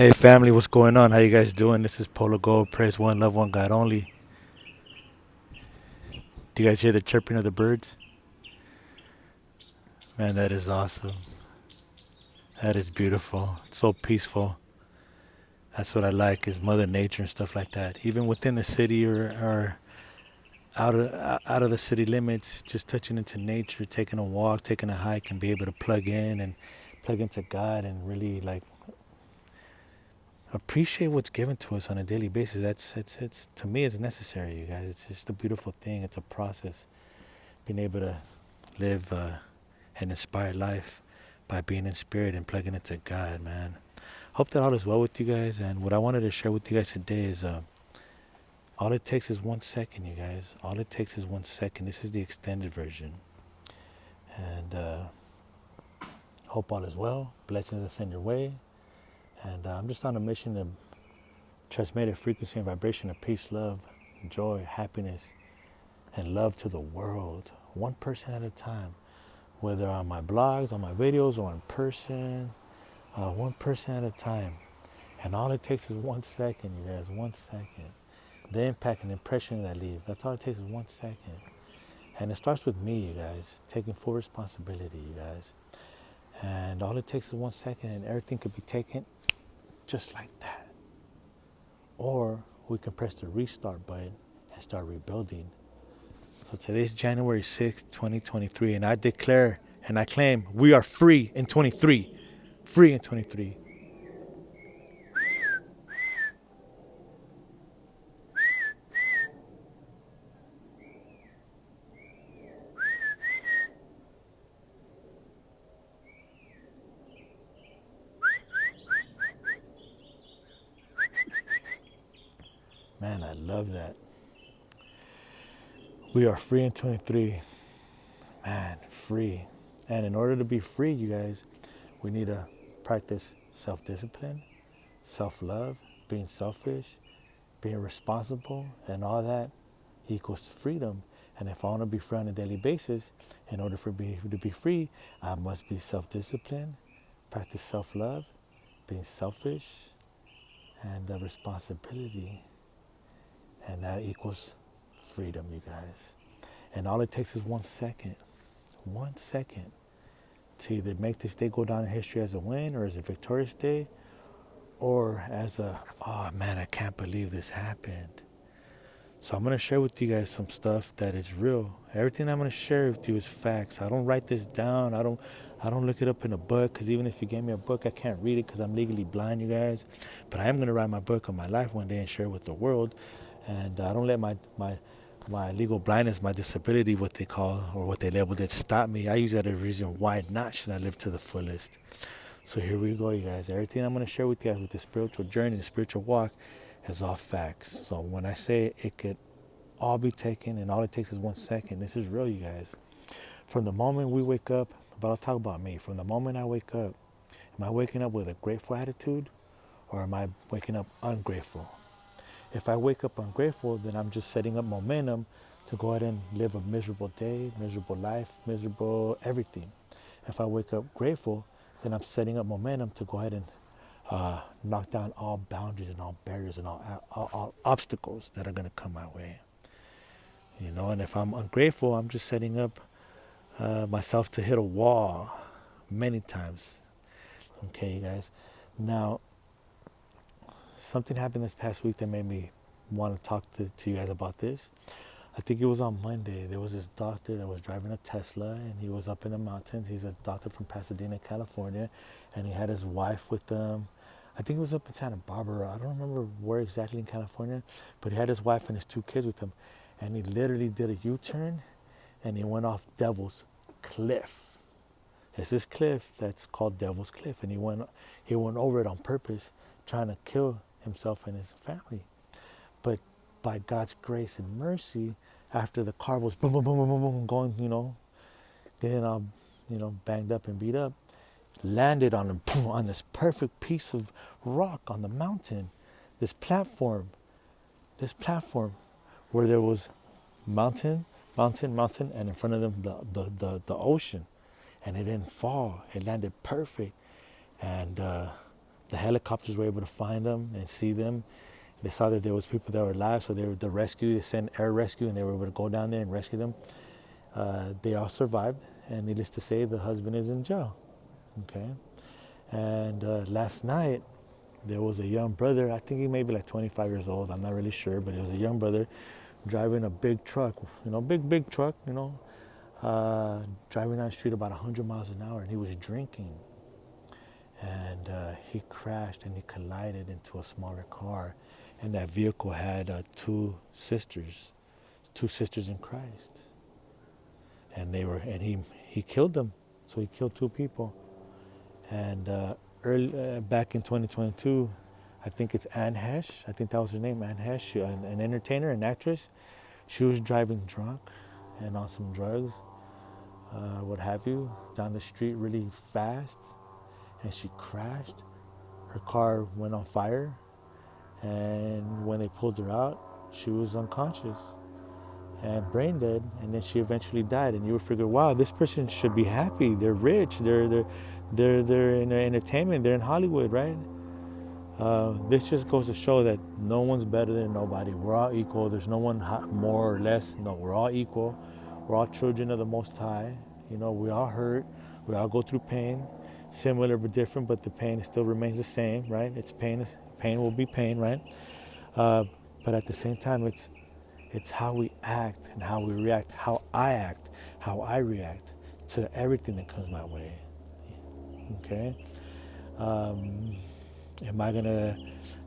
Hey family, what's going on? How you guys doing? This is Polo Gold. Praise one, love one, God only. Do you guys hear the chirping of the birds? Man, that is awesome. That is beautiful. It's so peaceful. That's what I like is Mother Nature and stuff like that. Even within the city or out of the city limits, just touching into nature, taking a walk, taking a hike, and be able to plug in and plug into God and really like appreciate what's given to us on a daily basis. That's it's to me it's necessary, you guys. It's just a beautiful thing. It's a process. Being able to live an inspired life by being in spirit and plugging into God, man. Hope that all is well with you guys. And what I wanted to share with you guys today is all it takes is 1 second, you guys. All it takes is 1 second. This is the extended version. And hope all is well. Blessings are sent your way. And I'm just on a mission to transmit a frequency and vibration of peace, love, joy, happiness, and love to the world, one person at a time. Whether on my blogs, on my videos, or in person, one person at a time. And all it takes is 1 second, you guys, 1 second. The impact and impression that I leave, that's all it takes is 1 second. And it starts with me, you guys, taking full responsibility, you guys. And all it takes is 1 second and everything could be taken just like that. Or we can press the restart button and start rebuilding. So today's January 6th, 2023, and I declare and I claim we are free in 23. Free in 23. Man, I love that. We are free in 23. Man, free. And in order to be free, you guys, we need to practice self discipline, self love, being selfish, being responsible, and all that equals freedom. And if I want to be free on a daily basis, in order for me to be free, I must be self disciplined, practice self love, being selfish, and responsibility. And that equals freedom, you guys. And all it takes is 1 second. 1 second to either make this day go down in history as a win or as a victorious day or as a, oh man, I can't believe this happened. So I'm going to share with you guys some stuff that is real. Everything I'm going to share with you is facts. I don't write this down. I don't look it up in a book because even if you gave me a book, I can't read it because I'm legally blind, you guys. But I am going to write my book on my life one day and share it with the world. And I don't let my legal blindness, my disability, what they call or what they labeled it, stop me. I use that as a reason why not should I live to the fullest. So here we go, you guys. Everything I'm going to share with you guys with the spiritual journey, the spiritual walk, is all facts. So when I say it could all be taken and all it takes is 1 second, this is real, you guys. From the moment we wake up, but I'll talk about me. From the moment I wake up, am I waking up with a grateful attitude or am I waking up ungrateful? If I wake up ungrateful, then I'm just setting up momentum to go ahead and live a miserable day, miserable life, miserable everything. If I wake up grateful, then I'm setting up momentum to go ahead and knock down all boundaries and all barriers and all obstacles that are going to come my way. You know, and if I'm ungrateful, I'm just setting up myself to hit a wall many times. Okay, you guys. Now, something happened this past week that made me want to talk to you guys about this. I think it was on Monday. There was this doctor that was driving a Tesla and he was up in the mountains. He's a doctor from Pasadena, California, and he had his wife with him. I think it was up in Santa Barbara. I don't remember where exactly in California, but he had his wife and his two kids with him. And he literally did a U-turn and he went off Devil's Cliff. It's this cliff that's called Devil's Cliff, and he went over it on purpose, trying to kill himself and his family. But by God's grace and mercy, after the car was boom, boom, boom, boom, boom, boom, going, getting all, banged up and beat up, landed on him, boom, on this perfect piece of rock on the mountain, this platform, where there was mountain, and in front of them the ocean, and it didn't fall. It landed perfect, and The helicopters were able to find them and see them. They saw that there was people that were alive, so they were the rescue. They sent air rescue, and they were able to go down there and rescue them. They all survived, and needless to say, the husband is in jail. Okay, and last night there was a young brother. I think he may be like 25 years old. I'm not really sure, but he was a young brother driving a big truck. Big truck. Driving down the street about 100 miles an hour, and he was drinking. And he crashed and he collided into a smaller car, and that vehicle had two sisters in Christ, and he killed them. So he killed two people. And back in 2022, I think it's Anne Hesh. I think that was her name, Anne Hesh, an entertainer, an actress. She was driving drunk and on some drugs, what have you, down the street really fast, and she crashed. Her car went on fire, and when they pulled her out, she was unconscious and brain dead, and then she eventually died. And you would figure, wow, this person should be happy. They're rich. They're in entertainment. They're in Hollywood, right? This just goes to show that no one's better than nobody. We're all equal. There's no one more or less. No, we're all equal. We're all children of the Most High. We all hurt. We all go through pain, similar but different, but the pain still remains the same, right? It's pain. Pain will be pain, right? But at the same time, it's how we act and how we react, how I act, how I react to everything that comes my way. Okay? Am I going to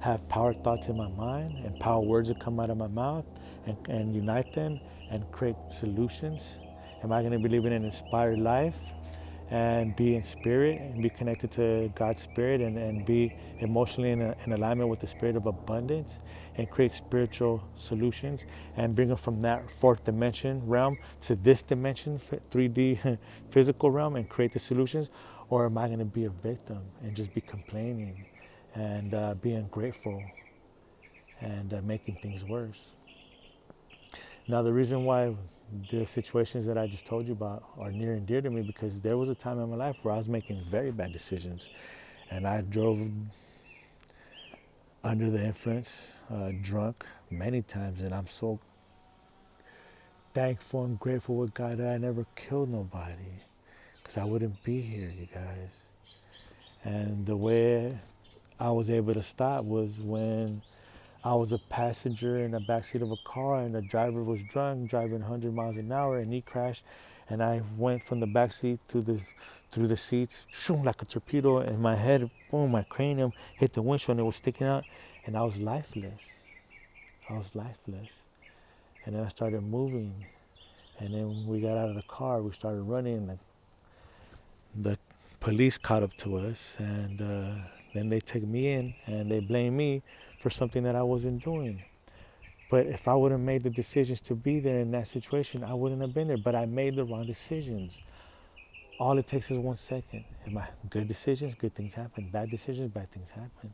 have power thoughts in my mind and power words that come out of my mouth and unite them and create solutions? Am I going to be living an inspired life and be in spirit and be connected to God's spirit and be emotionally in alignment with the spirit of abundance and create spiritual solutions and bring them from that fourth dimension realm to this dimension, 3D physical realm, and create the solutions? Or am I going to be a victim and just be complaining and being ungrateful and making things worse? Now, the reason why the situations that I just told you about are near and dear to me, because there was a time in my life where I was making very bad decisions, and I drove under the influence, drunk many times, and I'm so thankful and grateful with God that I never killed nobody, because I wouldn't be here, you guys. And the way I was able to stop was when I was a passenger in the backseat of a car, and the driver was drunk, driving 100 miles an hour, and he crashed. And I went from the backseat through the seats, shoom, like a torpedo, and my head, boom, my cranium hit the windshield, and it was sticking out, and I was lifeless. And then I started moving, and then we got out of the car, we started running, and the police caught up to us, and then they took me in, and they blamed me for something that I wasn't doing. But if I would have made the decisions to be there in that situation, I wouldn't have been there. But I made the wrong decisions. All it takes is 1 second. Good decisions, good things happen. Bad decisions, bad things happen.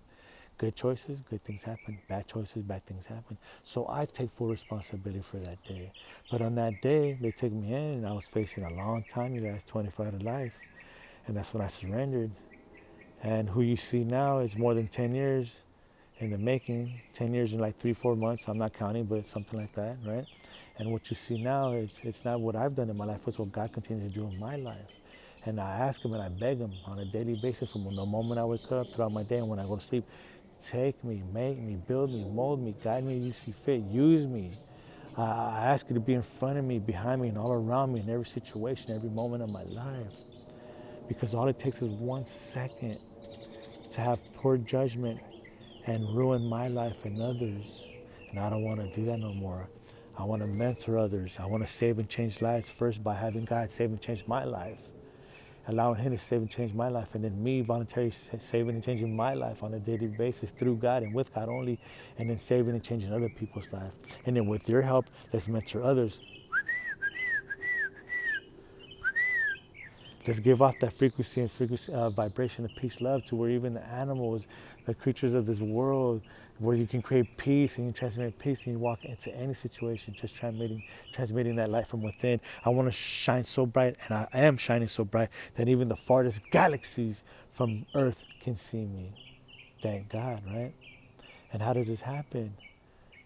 Good choices, good things happen. Bad choices, bad things happen. So I take full responsibility for that day. But on that day, they took me in, and I was facing a long time, you guys, 25 to life. And that's when I surrendered. And who you see now is more than 10 years in the making, 10 years in like 3-4 months. I'm not counting, but something like that, right? And what you see now, it's not what I've done in my life, it's what God continues to do in my life. And I ask him and I beg him on a daily basis from the moment I wake up throughout my day and when I go to sleep, take me, make me, build me, mold me, guide me, you see fit, use me. I ask you to be in front of me, behind me, and all around me in every situation, every moment of my life. Because all it takes is 1 second to have poor judgment and ruin my life and others. And I don't want to do that no more. I want to mentor others. I want to save and change lives first by having God save and change my life. Allowing him to save and change my life, and then me voluntarily saving and changing my life on a daily basis through God and with God only, and then saving and changing other people's lives. And then with your help, let's mentor others. Let's give off that frequency vibration of peace, love, to where even the animals, the creatures of this world, where you can create peace and you transmit peace and you walk into any situation, just transmitting that light from within. I want to shine so bright, and I am shining so bright, that even the farthest galaxies from Earth can see me. Thank God, right? And how does this happen?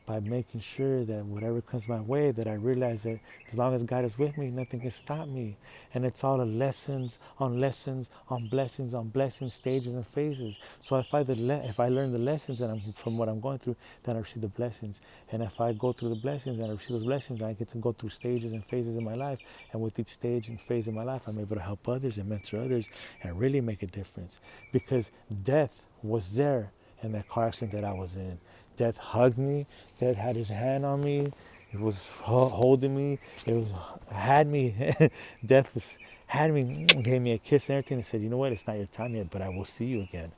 By making sure that whatever comes my way, that I realize that as long as God is with me, nothing can stop me. And it's all the lessons on lessons on blessings on blessings, stages and phases. So if I learn the lessons and I'm from what I'm going through, then I receive the blessings. And if I go through the blessings and I receive those blessings, I get to go through stages and phases in my life. And with each stage and phase in my life, I'm able to help others and mentor others and really make a difference. Because death was there in that car accident that I was in. Death hugged me. Death had his hand on me. It was holding me. It was had me. Death was had me, gave me a kiss and everything, and said, "You know what? It's not your time yet, but I will see you again."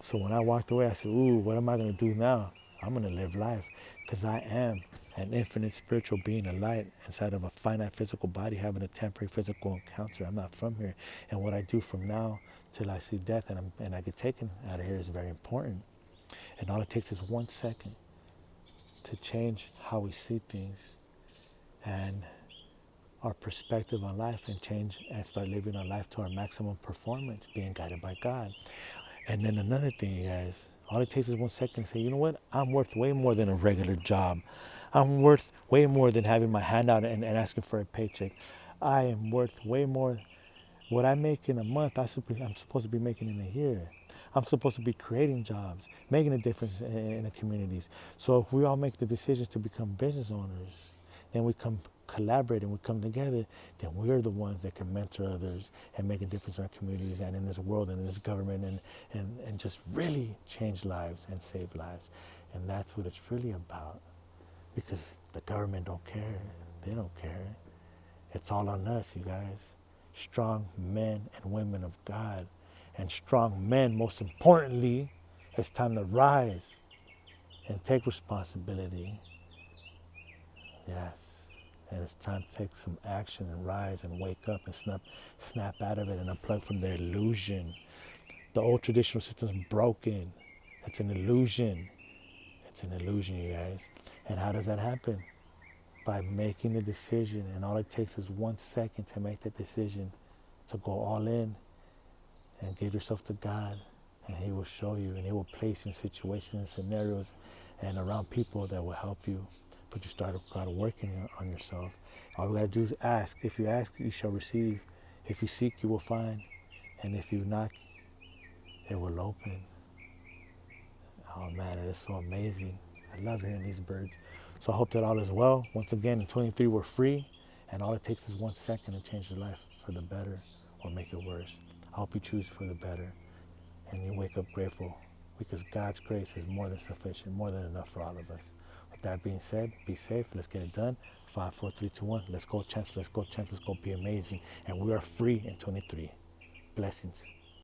So when I walked away, I said, "Ooh, what am I gonna do now? I'm gonna live life, because I am an infinite spiritual being, a light inside of a finite physical body, having a temporary physical encounter. I'm not from here, and what I do from now till I see death and I get taken out of here is very important." And all it takes is 1 second to change how we see things and our perspective on life, and change and start living our life to our maximum performance, being guided by God. And then another thing, you guys, all it takes is 1 second to say, you know what? I'm worth way more than a regular job. I'm worth way more than having my hand out and asking for a paycheck. I am worth way more. What I make in a month, I'm supposed to be making in a year. I'm supposed to be creating jobs, making a difference in the communities. So if we all make the decisions to become business owners, then we come collaborate and we come together, then we're the ones that can mentor others and make a difference in our communities and in this world and in this government, and just really change lives and save lives. And that's what it's really about. Because the government don't care. They don't care. It's all on us, you guys. Strong men and women of God. And strong men, most importantly, it's time to rise and take responsibility. Yes. And it's time to take some action and rise and wake up and snap out of it and unplug from the illusion. The old traditional system's broken. It's an illusion. It's an illusion, you guys. And how does that happen? By making the decision, and all it takes is 1 second to make that decision, to go all in and give yourself to God, and He will show you, and He will place you in situations and scenarios and around people that will help you. But you start working on yourself. All you gotta do is ask. If you ask, you shall receive. If you seek, you will find. And if you knock, it will open. Oh man, it is so amazing. I love hearing these birds. So I hope that all is well. Once again, in 23, we're free, and all it takes is 1 second to change your life for the better or make it worse. I hope you choose for the better, and you wake up grateful, because God's grace is more than sufficient, more than enough for all of us. With that being said, be safe. Let's get it done. 5, 4, 3, 2, 1. Let's go, champs. Let's go, champs. Let's go be amazing. And we are free in 23. Blessings.